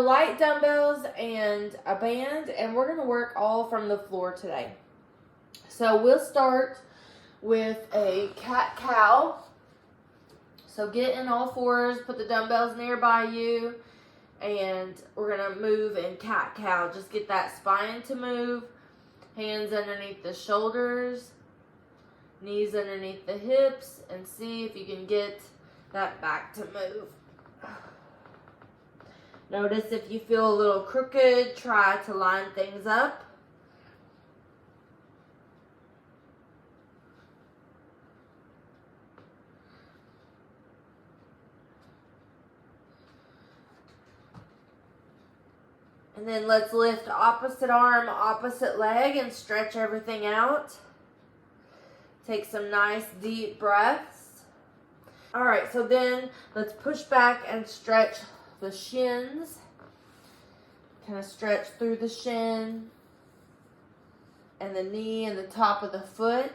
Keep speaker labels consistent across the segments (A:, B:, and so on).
A: Light dumbbells and a band, and we're going to work all from the floor today. So we'll start with a cat-cow. So get in all fours, put the dumbbells nearby you, and we're going to move in cat-cow. Just get that spine to move, hands underneath the shoulders, knees underneath the hips, and see if you can get that back to move. Notice if you feel a little crooked, try to line things up. And then let's lift opposite arm, opposite leg, and stretch everything out. Take some nice deep breaths. All right, so then let's push back and stretch the shins. Kind of stretch through the shin and the knee and the top of the foot.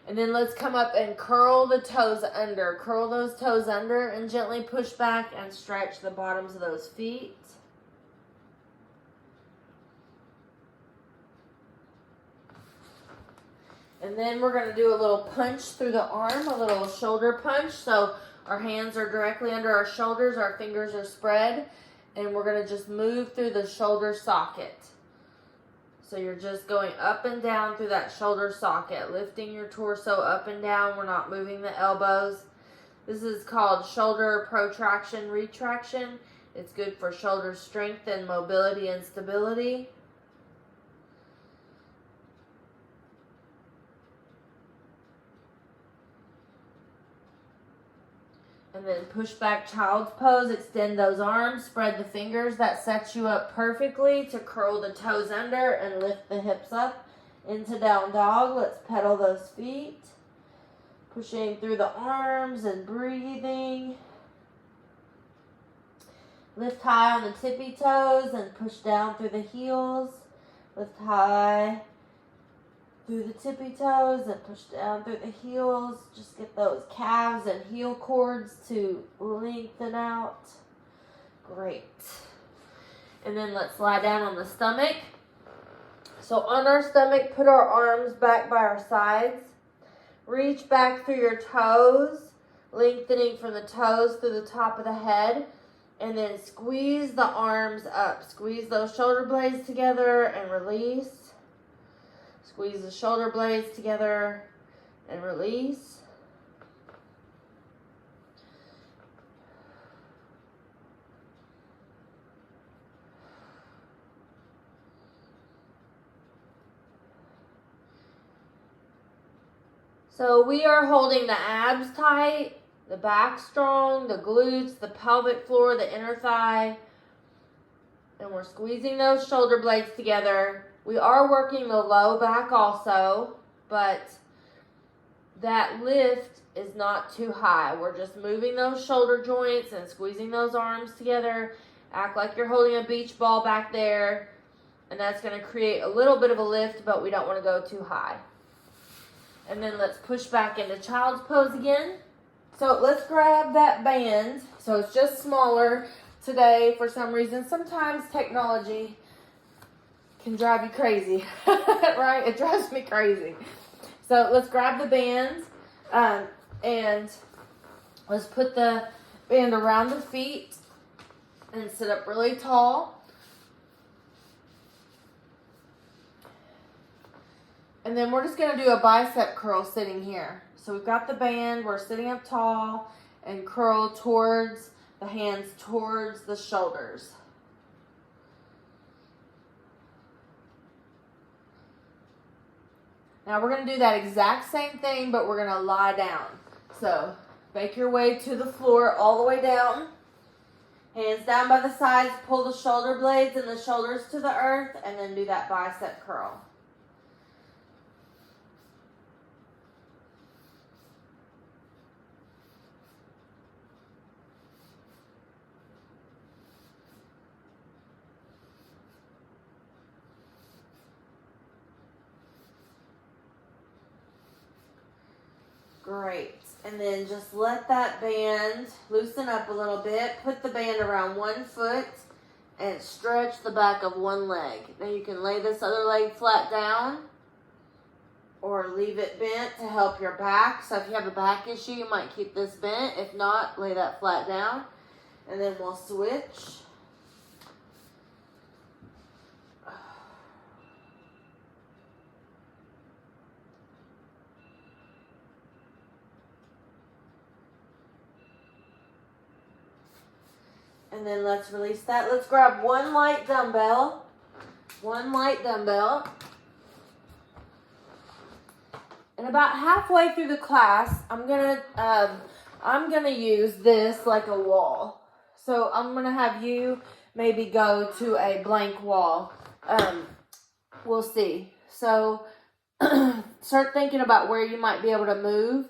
A: And then let's come up and curl the toes under. Curl those toes under and gently push back and stretch the bottoms of those feet. And then we're going to do a little punch through the arm, a little shoulder punch. So our hands are directly under our shoulders, our fingers are spread, and we're going to just move through the shoulder socket. So you're just going up and down through that shoulder socket, lifting your torso up and down. We're not moving the elbows. This is called shoulder protraction, retraction. It's good for shoulder strength and mobility and stability. And then push back child's pose, extend those arms, spread the fingers. That sets you up perfectly to curl the toes under and lift the hips up into down dog. Let's pedal those feet. Pushing through the arms and breathing. Lift high on the tippy toes and push down through the heels. Lift high through the tippy toes and push down through the heels. Just get those calves and heel cords to lengthen out. Great. And then let's lie down on the stomach. So on our stomach, put our arms back by our sides. Reach back through your toes, lengthening from the toes to the top of the head. And then squeeze the arms up. Squeeze those shoulder blades together and release. Squeeze the shoulder blades together and release. So we are holding the abs tight, the back strong, the glutes, the pelvic floor, the inner thigh, and we're squeezing those shoulder blades together. We are working the low back also, but that lift is not too high. We're just moving those shoulder joints and squeezing those arms together. Act like you're holding a beach ball back there, and that's going to create a little bit of a lift, but we don't want to go too high. And then let's push back into child's pose again. So let's grab that band. So it's just smaller today for some reason. Sometimes technology can drive you crazy, right? It drives me crazy. So let's grab the band and let's put the band around the feet and sit up really tall. And then we're just going to do a bicep curl sitting here. So we've got the band, we're sitting up tall, and curl towards the hands, towards the shoulders. Now we're going to do that exact same thing, but we're going to lie down. So make your way to the floor all the way down. Hands down by the sides, pull the shoulder blades and the shoulders to the earth, and then do that bicep curl. Great. And then just let that band loosen up a little bit. Put the band around 1 foot and stretch the back of one leg. Now you can lay this other leg flat down or leave it bent to help your back. So if you have a back issue, you might keep this bent. If not, lay that flat down. And then we'll switch. And then let's release that. Let's grab one light dumbbell. One light dumbbell. And about halfway through the class, I'm gonna use this like a wall. So I'm gonna have you maybe go to a blank wall. We'll see. So start thinking about where you might be able to move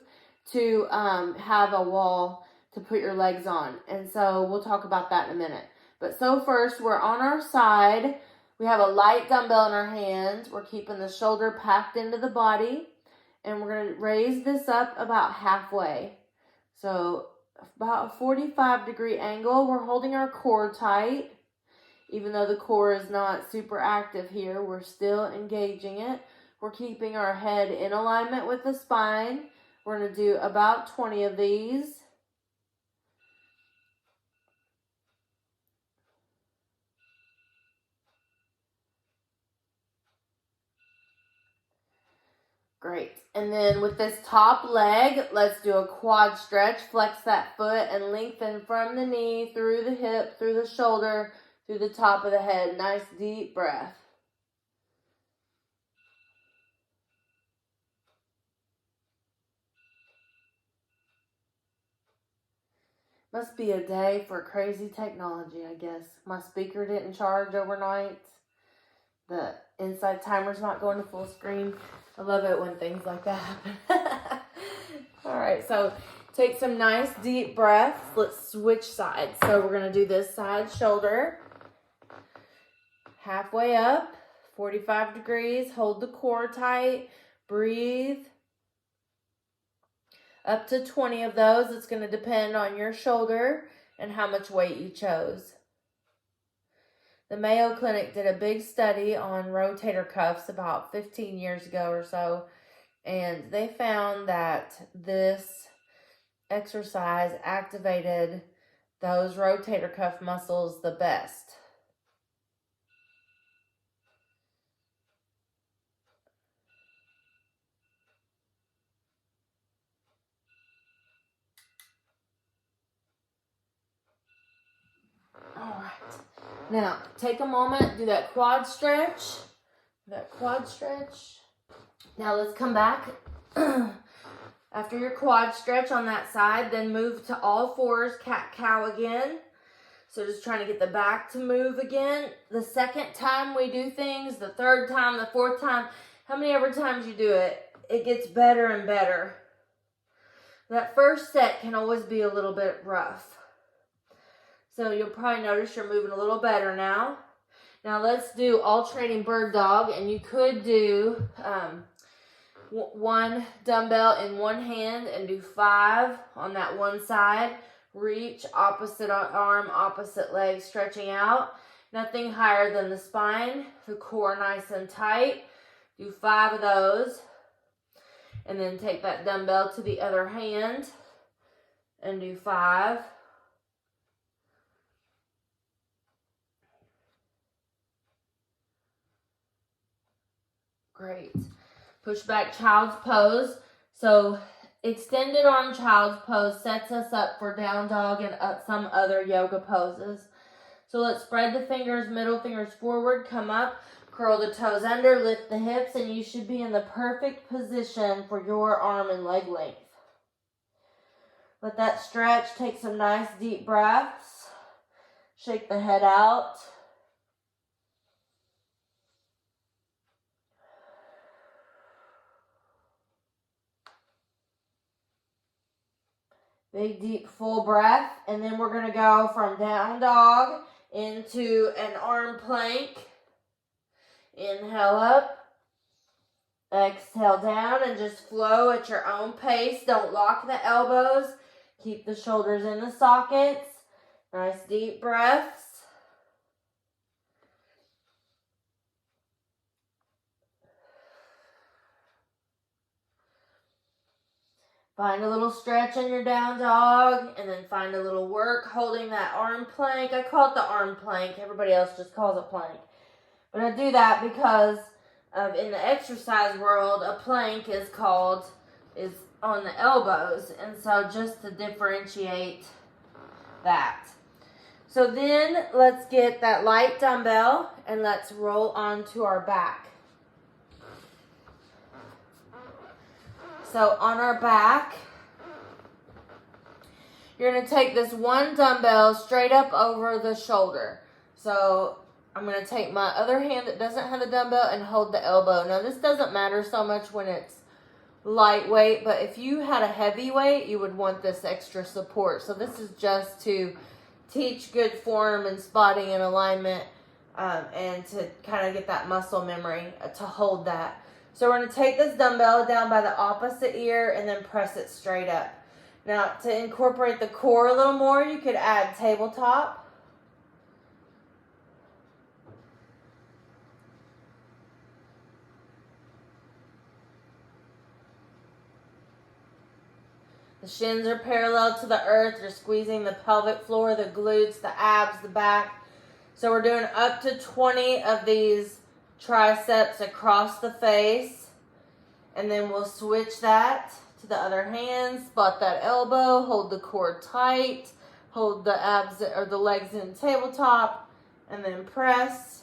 A: to have a wall to put your legs on. And so we'll talk about that in a minute. But so first, we're on our side. We have a light dumbbell in our hand. We're keeping the shoulder packed into the body. And we're going to raise this up about halfway. So about a 45-degree angle. We're holding our core tight. Even though the core is not super active here, we're still engaging it. We're keeping our head in alignment with the spine. We're going to do about 20 of these. Great. And then with this top leg, let's do a quad stretch. Flex that foot and lengthen from the knee, through the hip, through the shoulder, through the top of the head. Nice deep breath. Must be a day for crazy technology, I guess. My speaker didn't charge overnight. The inside timer's not going to full screen. I love it when things like that happen. All right, so take some nice deep breaths. Let's switch sides. So we're going to do this side shoulder. Halfway up, 45 degrees. Hold the core tight. Breathe. Up to 20 of those. It's going to depend on your shoulder and how much weight you chose. The Mayo Clinic did a big study on rotator cuffs about 15 years ago or so, and they found that this exercise activated those rotator cuff muscles the best. All right. Now, take a moment, do that quad stretch. Now, let's come back. After your quad stretch on that side, then move to all fours, cat-cow again. So just trying to get the back to move again. The second time we do things, the third time, the fourth time, how many ever times you do it, it gets better and better. That first set can always be a little bit rough. So you'll probably notice you're moving a little better now. Now let's do alternating bird dog. And you could do one dumbbell in one hand and do 5 on that one side. Reach, opposite arm, opposite leg, stretching out. Nothing higher than the spine. The core nice and tight. Do 5 of those. And then take that dumbbell to the other hand and do 5. Great. Push back child's pose. So extended arm child's pose sets us up for down dog and some other yoga poses. So let's spread the fingers, middle fingers forward, come up, curl the toes under, lift the hips, and you should be in the perfect position for your arm and leg length. Let that stretch, take some nice deep breaths. Shake the head out. Big, deep, full breath. And then we're going to go from down dog into an arm plank. Inhale up. Exhale down and just flow at your own pace. Don't lock the elbows. Keep the shoulders in the sockets. Nice deep breaths. Find a little stretch in your down dog, and then find a little work holding that arm plank. I call it the arm plank. Everybody else just calls it plank. But I do that because in the exercise world, a plank is on the elbows. And so just to differentiate that. So then let's get that light dumbbell and let's roll onto our back. So on our back, you're going to take this one dumbbell straight up over the shoulder. So I'm going to take my other hand that doesn't have the dumbbell and hold the elbow. Now this doesn't matter so much when it's lightweight, but if you had a heavy weight, you would want this extra support. So this is just to teach good form and spotting and alignment and to kind of get that muscle memory to hold that. So we're going to take this dumbbell down by the opposite ear and then press it straight up. Now, to incorporate the core a little more, you could add tabletop. The shins are parallel to the earth. You're squeezing the pelvic floor, the glutes, the abs, the back. So we're doing up to 20 of these triceps across the face, and then we'll switch that to the other hand. Spot that elbow, hold the core tight, hold the abs or the legs in tabletop, and then press.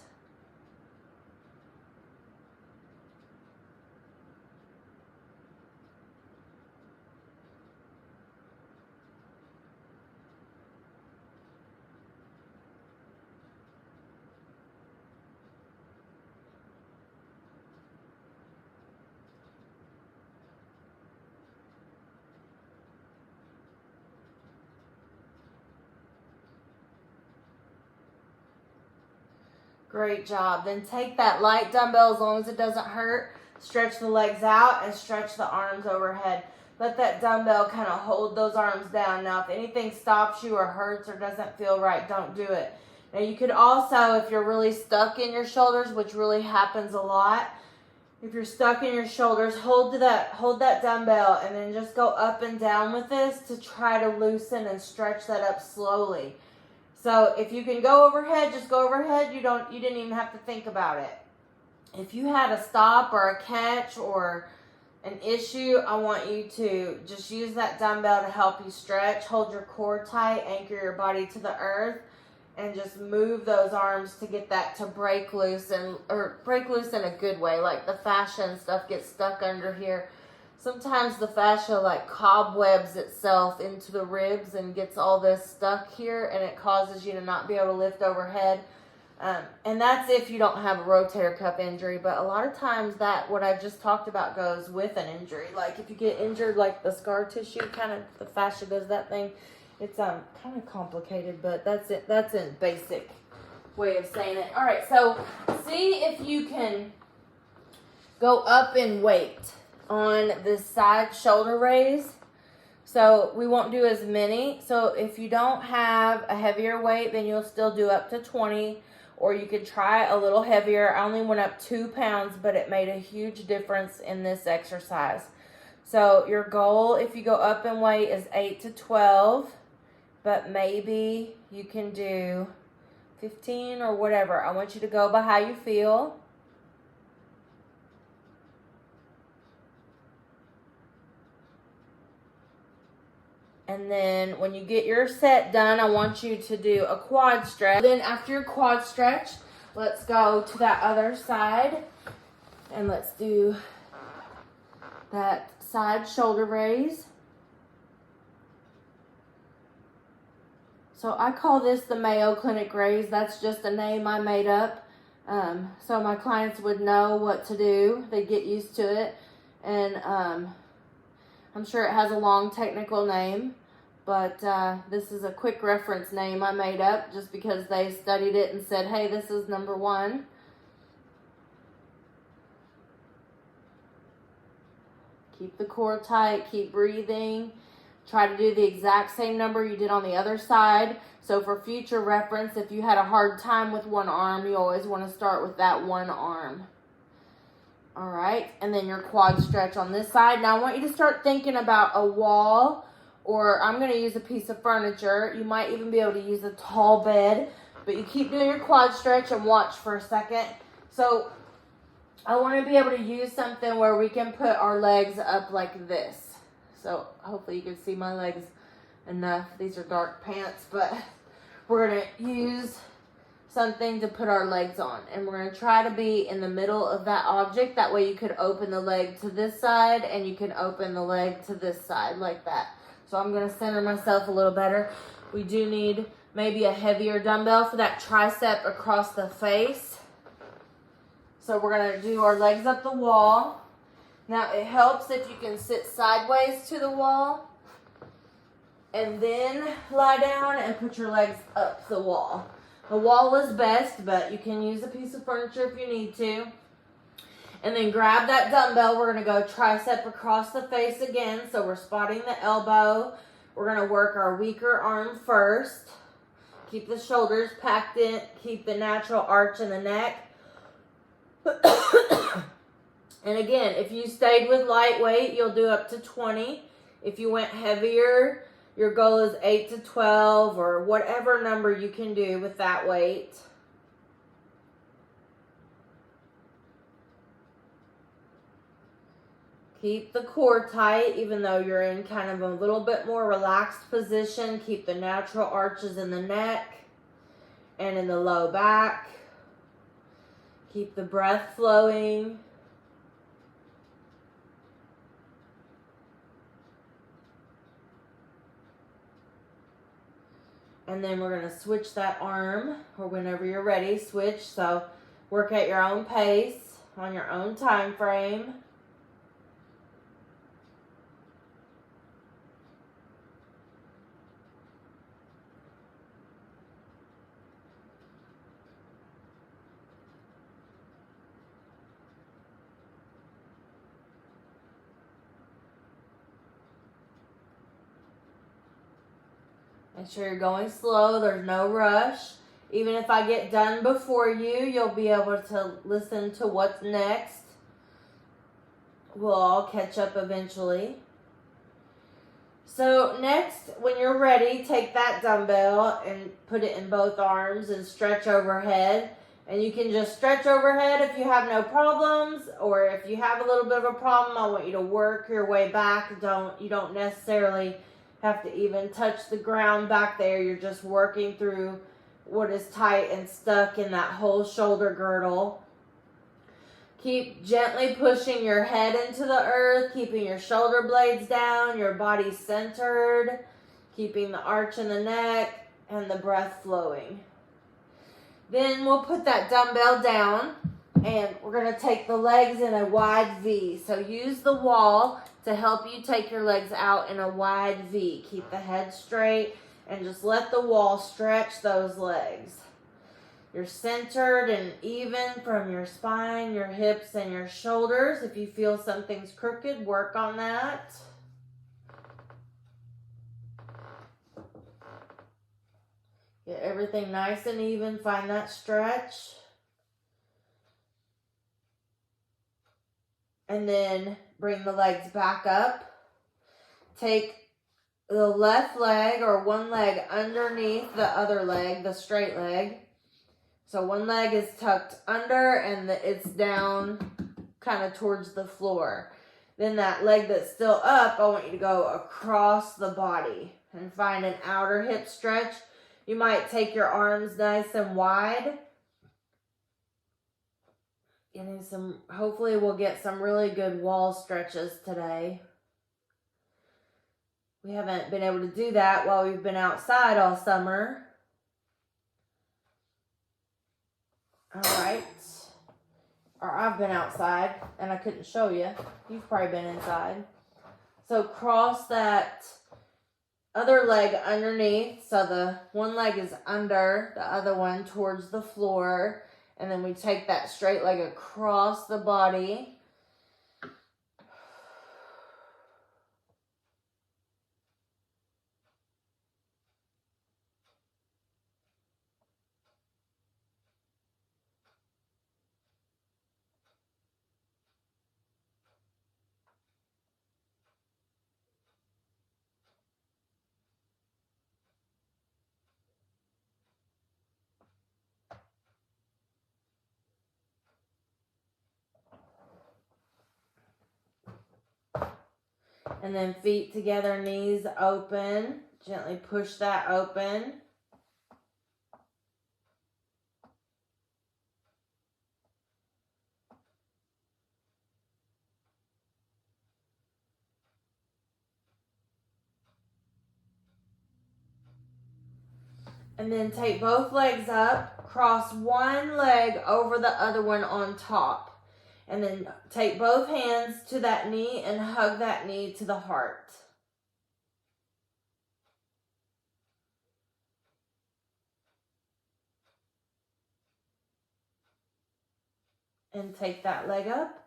A: Great job. Then take that light dumbbell as long as it doesn't hurt. Stretch the legs out and stretch the arms overhead. Let that dumbbell kind of hold those arms down. Now, if anything stops you or hurts or doesn't feel right, don't do it. Now, you could also, if you're really stuck in your shoulders, which really happens a lot, if you're stuck in your shoulders, hold that dumbbell and then just go up and down with this to try to loosen and stretch that up slowly. So if you can go overhead, just go overhead. You didn't even have to think about it. If you had a stop or a catch or an issue, I want you to just use that dumbbell to help you stretch. Hold your core tight, anchor your body to the earth, and just move those arms to get that to break loose or break loose in a good way. Like the fascia and stuff gets stuck under here. Sometimes the fascia like cobwebs itself into the ribs and gets all this stuck here, and it causes you to not be able to lift overhead. And that's if you don't have a rotator cuff injury, but a lot of times that what I just talked about goes with an injury. Like if you get injured, like the scar tissue, kind of the fascia does that thing. It's kind of complicated, but that's it. That's a basic way of saying it. All right, so see if you can go up in weight on this side shoulder raise. So we won't do as many. So if you don't have a heavier weight, then you'll still do up to 20, or you could try a little heavier. I only went up 2 pounds, but it made a huge difference in this exercise. So your goal, if you go up in weight, is 8 to 12, but maybe you can do 15 or whatever. I want you to go by how you feel. And then when you get your set done, I want you to do a quad stretch. Then after your quad stretch, let's go to that other side. And let's do that side shoulder raise. So I call this the Mayo Clinic raise. That's just a name I made up. So my clients would know what to do. They get used to it. And I'm sure it has a long technical name, but this is a quick reference name I made up just because they studied it and said, hey, this is number 1. Keep the core tight, keep breathing. Try to do the exact same number you did on the other side. So for future reference, if you had a hard time with one arm, you always want to start with that one arm. All right, and then your quad stretch on this side. Now I want you to start thinking about a wall, or I'm going to use a piece of furniture. You might even be able to use a tall bed, but you keep doing your quad stretch and watch for a second. So I want to be able to use something where we can put our legs up like this. So hopefully you can see my legs enough. These are dark pants, but we're going to use something to put our legs on. And we're going to try to be in the middle of that object. That way you could open the leg to this side and you can open the leg to this side like that. So I'm going to center myself a little better. We do need maybe a heavier dumbbell for that tricep across the face. So we're going to do our legs up the wall. Now it helps if you can sit sideways to the wall and then lie down and put your legs up the wall. The wall is best, but you can use a piece of furniture if you need to. And then grab that dumbbell. We're going to go tricep across the face again. So we're spotting the elbow. We're going to work our weaker arm first. Keep the shoulders packed in. Keep the natural arch in the neck. And again, if you stayed with lightweight, you'll do up to 20. If you went heavier, your goal is 8 to 12 or whatever number you can do with that weight. Keep the core tight, even though you're in kind of a little bit more relaxed position. Keep the natural arches in the neck and in the low back. Keep the breath flowing. And then we're going to switch that arm, or whenever you're ready, switch. So work at your own pace, on your own time frame. Make sure you're going slow. There's no rush. Even if I get done before you, you'll be able to listen to what's next. We'll all catch up eventually. So next, when you're ready, take that dumbbell and put it in both arms and stretch overhead. And you can just stretch overhead if you have no problems, or if you have a little bit of a problem, I want you to work your way back. You don't necessarily have to even touch the ground back there. You're just working through what is tight and stuck in that whole shoulder girdle. Keep gently pushing your head into the earth, keeping your shoulder blades down, your body centered, keeping the arch in the neck and the breath flowing. Then we'll put that dumbbell down and we're going to take the legs in a wide V. So use the wall to help you take your legs out in a wide V. Keep the head straight and just let the wall stretch those legs. You're centered and even from your spine, your hips, and your shoulders. If you feel something's crooked, work on that. Get everything nice and even. Find that stretch. And then bring the legs back up. Take the left leg or one leg underneath the other leg, the straight leg. So one leg is tucked under and it's down kind of towards the floor. Then that leg that's still up, I want you to go across the body and find an outer hip stretch. You might take your arms nice and wide. Hopefully we'll get some really good wall stretches today. We haven't been able to do that while we've been outside all summer. All right. Or I've been outside and I couldn't show you. You've probably been inside. So cross that other leg underneath. So the one leg is under, the other one towards the floor. And then we take that straight leg across the body. And then feet together, knees open. Gently push that open. And then take both legs up, cross one leg over the other one on top. And then take both hands to that knee and hug that knee to the heart. And take that leg up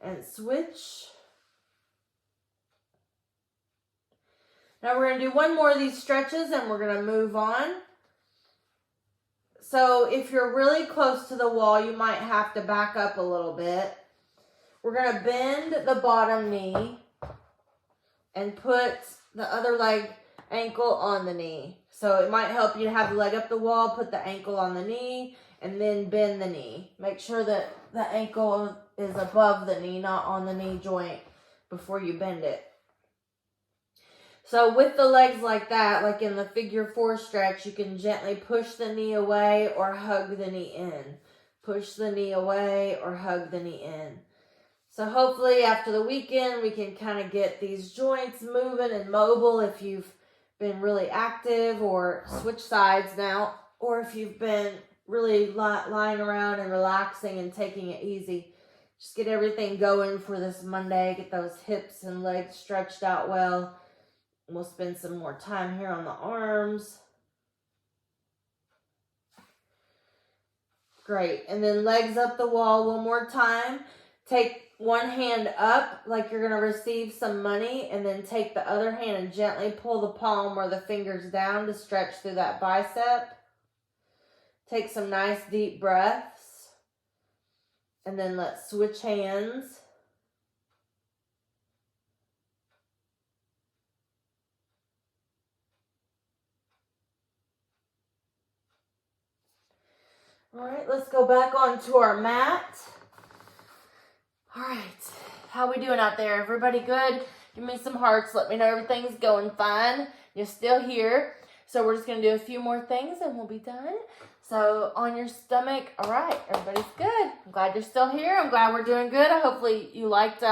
A: and switch. Now we're going to do one more of these stretches and we're going to move on. So if you're really close to the wall, you might have to back up a little bit. We're going to bend the bottom knee and put the other leg ankle on the knee. So it might help you to have the leg up the wall, put the ankle on the knee, and then bend the knee. Make sure that the ankle is above the knee, not on the knee joint before you bend it. So with the legs like that, like in the figure 4 stretch, you can gently push the knee away or hug the knee in. Push the knee away or hug the knee in. So hopefully after the weekend, we can kind of get these joints moving and mobile if you've been really active, or switch sides now, or if you've been really lying around and relaxing and taking it easy. Just get everything going for this Monday. Get those hips and legs stretched out well. We'll spend some more time here on the arms. Great. And then legs up the wall one more time. Take one hand up like you're going to receive some money, and then take the other hand and gently pull the palm or the fingers down to stretch through that bicep. Take some nice deep breaths. And then let's switch hands. All right, let's go back onto our mat. All right, how we doing out there? Everybody good? Give me some hearts. Let me know everything's going fine. You're still here. So we're just going to do a few more things and we'll be done. So on your stomach. All right, everybody's good. I'm glad you're still here. I'm glad we're doing good. Hopefully you liked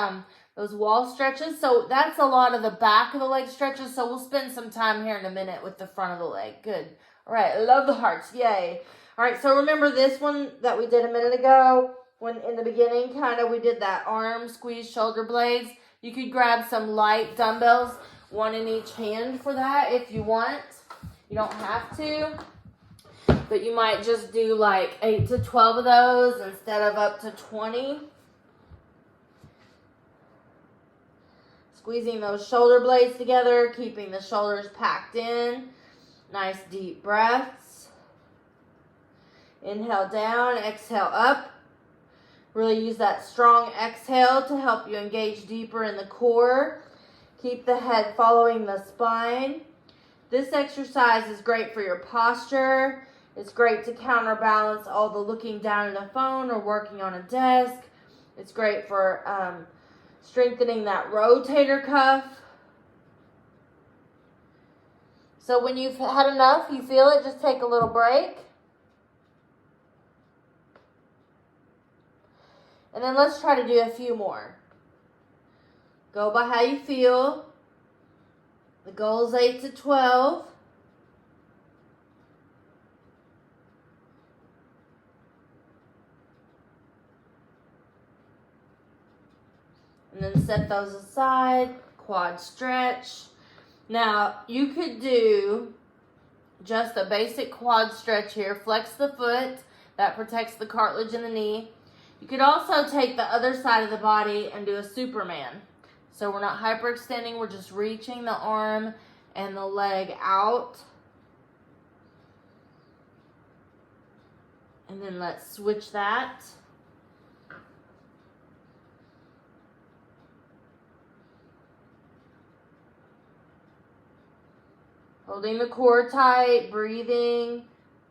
A: those wall stretches. So that's a lot of the back of the leg stretches. So we'll spend some time here in a minute with the front of the leg. Good. All right, I love the hearts. Yay. All right, so remember this one that we did a minute ago, when in the beginning, kind of we did that arm squeeze shoulder blades. You could grab some light dumbbells, one in each hand for that if you want. You don't have to, but you might just do like 8 to 12 of those instead of up to 20. Squeezing those shoulder blades together, keeping the shoulders packed in. Nice deep breaths. Inhale down, exhale up. Really use that strong exhale to help you engage deeper in the core. Keep the head following the spine. This exercise is great for your posture. It's great to counterbalance all the looking down at a phone or working on a desk. It's great for strengthening that rotator cuff. So when you've had enough, you feel it, just take a little break. And then let's try to do a few more. Go by how you feel. The goal is 8 to 12. And then set those aside. Quad stretch. Now, you could do just a basic quad stretch here. Flex the foot. That protects the cartilage in the knee. You could also take the other side of the body and do a Superman. So we're not hyperextending, we're just reaching the arm and the leg out. And then let's switch that. Holding the core tight, breathing.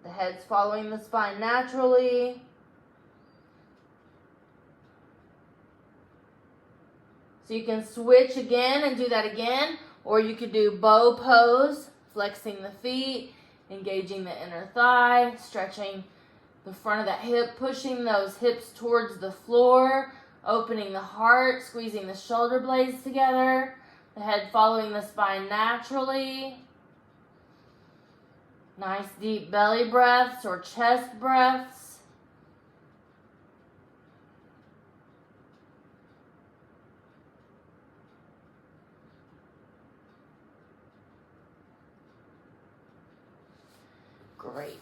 A: The head's following the spine naturally. So you can switch again and do that again, or you could do bow pose, flexing the feet, engaging the inner thigh, stretching the front of that hip, pushing those hips towards the floor, opening the heart, squeezing the shoulder blades together, the head following the spine naturally. Nice deep belly breaths or chest breaths. Great.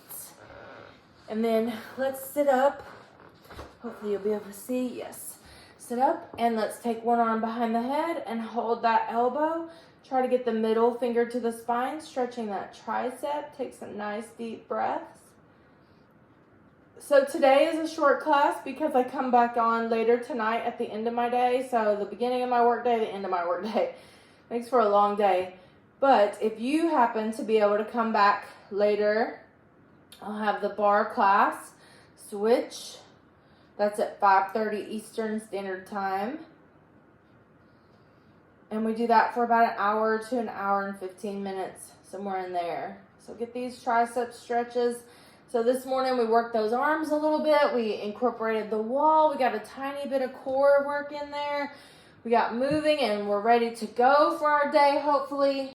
A: And then let's sit up. Hopefully you'll be able to see. Yes. Sit up and let's take one arm behind the head and hold that elbow. Try to get the middle finger to the spine, stretching that tricep. Take some nice deep breaths. So today is a short class because I come back on later tonight at the end of my day. So the beginning of my work day, the end of my work day. Makes for a long day. But if you happen to be able to come back later, I'll have the bar class switch. That's at 5:30 Eastern Standard Time. And we do that for about an hour to an hour and 15 minutes, somewhere in there. So get these tricep stretches. So this morning we worked those arms a little bit. We incorporated the wall. We got a tiny bit of core work in there. We got moving and we're ready to go for our day, hopefully.